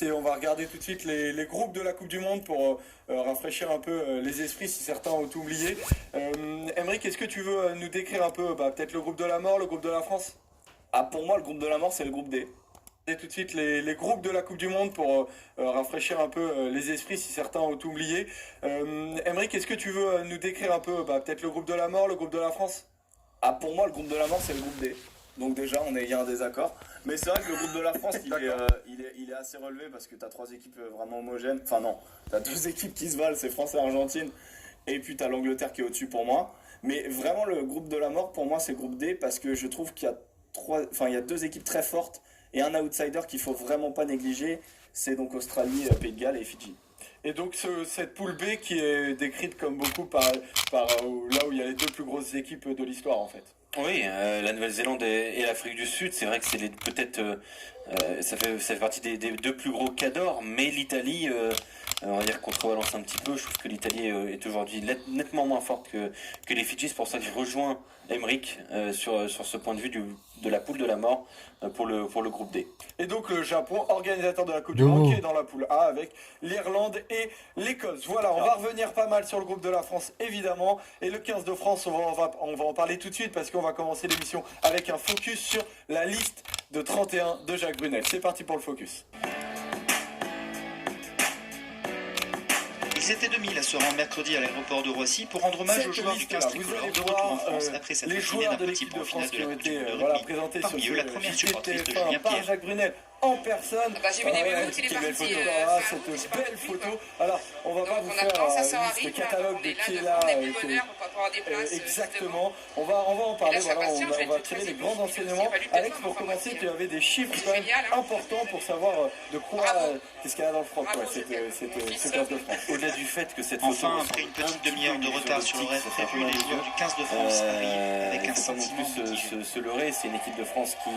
On va regarder tout de suite les groupes de la Coupe du Monde pour rafraîchir un peu les esprits si certains ont oublié. Emeric, est-ce que tu veux nous décrire un peu peut-être le groupe de la mort, le groupe de la France? Ah, pour moi, le groupe de la mort, c'est le groupe D. Et tout de suite les groupes de la Coupe du Monde pour rafraîchir un peu les esprits si certains ont oublié. Emeric, est-ce que tu veux nous décrire un peu peut-être le groupe de la mort, le groupe de la France? Ah, pour moi, le groupe de la mort, c'est le groupe D. Donc déjà, il y a un désaccord. Mais c'est vrai que le groupe de la France, il est assez relevé parce que tu as trois équipes vraiment homogènes. Enfin non, tu as deux équipes qui se valent, c'est France et Argentine. Et puis tu as l'Angleterre qui est au-dessus pour moi. Mais vraiment, le groupe de la mort, pour moi, c'est le groupe D parce que je trouve qu'il y a il y a deux équipes très fortes et un outsider qu'il faut vraiment pas négliger. C'est donc Australie, Pays de Galles et Fidji. Et donc cette poule B qui est décrite comme beaucoup par là où il y a les deux plus grosses équipes de l'histoire en fait. Oui, la Nouvelle-Zélande et l'Afrique du Sud, c'est vrai que c'est peut-être ça fait partie des deux plus gros cadors, mais l'Italie, on va dire contrebalance un petit peu. Je trouve que l'Italie est aujourd'hui nettement moins forte que les Fidji. C'est pour ça que je rejoins Emeric sur ce point de vue de la poule de la mort pour le groupe D. Et donc le Japon, organisateur de la Coupe du Monde, qui est dans la poule A avec l'Irlande et l'Écosse. Voilà, on va revenir pas mal sur le groupe de la France évidemment. Et le 15 de France, on va en parler tout de suite parce qu'on va commencer l'émission avec un focus sur la liste de 31 de Jacques Brunel. C'est parti pour le focus. Ils étaient 2000 à se rendre mercredi à l'aéroport de Roissy pour rendre hommage aux joueurs du 15 tricolore de retour en France après cette finale d'un petit point final de la Coupe du Monde de rugby. Parmi eux, la première supportrice de Julien Pierre. Jacques Brunel en personne. J'ai vu des minutes, il est parti. Cette belle photo. Alors, on va pas vous faire le catalogue de qui est là. Exactement. On va en parler. Voilà, on va tirer les grands enseignements. Alex, pour commencer, tu avais des chiffres quand même importants pour savoir de quoi qu'est-ce qu'il y a dans le front. Cette 15 de France. Au-delà du fait que cette photo, enfin, après une petite demi-heure de retard sur le reste prévu, les joueurs du 15 de France arrivent avec un sentiment plus se leurrer. C'est une équipe de France qui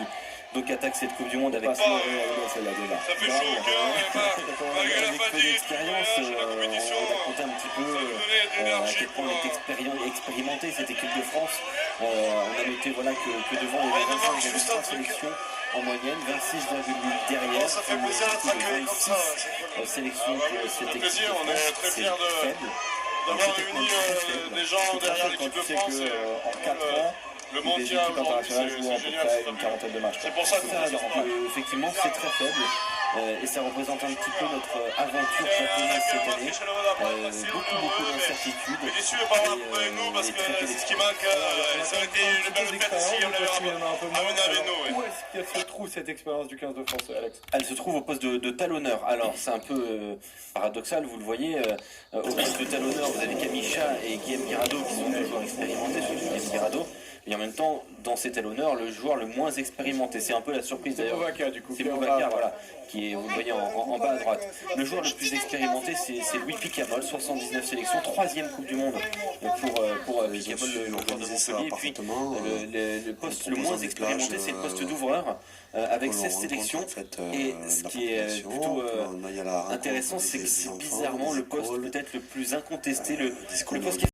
donc attaque cette Coupe du Monde avec celle-là déjà. Ça fait chaud au cœur, malgré la fatigue, d'expérience, on va raconter un petit peu à quel point elle est expérimentée cette équipe de France. On a noté que devant il y avait 25,3 sélections en moyenne, 26,8 derrière. Ça fait plaisir d'être accueilli comme ça. Sélections pour cette équipe de France, on est très fiers d'avoir réuni des gens derrière l'équipe de France. En 4 ans, le mondial aujourd'hui, c'est génial. Une quarantaine de matchs. C'est pour ça que effectivement, c'est très faible. Et ça représente un petit peu notre aventure japonaise cette année. Beaucoup d'incertitudes. Je suis déçu de ne pas avoir avec nous parce que c'est ce qui manque. Ça aurait été une belle fête si on l'avait amené avec nous. Où est-ce qu'elle se trouve cette expérience du 15 de France, Alex? Elle se trouve au poste de talonneur. Alors c'est un peu paradoxal, vous le voyez. Au poste de talonneur, vous avez Kamisha et Guillaume Guirado qui sont des joueurs expérimentés, surtout Guillaume Guirado. Et en même temps, dans ces talonneurs, le joueur le moins expérimenté, c'est un peu la surprise d'ailleurs. C'est Boubacar, voilà, qui est, vous voyez, en bas à droite. Le joueur le plus expérimenté, c'est Louis Picamol, 79 sélections, 3e Coupe du Monde pour Picamol, le joueur de Montpellier. Et puis le poste le moins expérimenté, c'est le poste d'ouvreur, avec 16 sélections. Et ce qui est plutôt intéressant, c'est que c'est bizarrement le poste peut-être le plus incontesté, le poste qui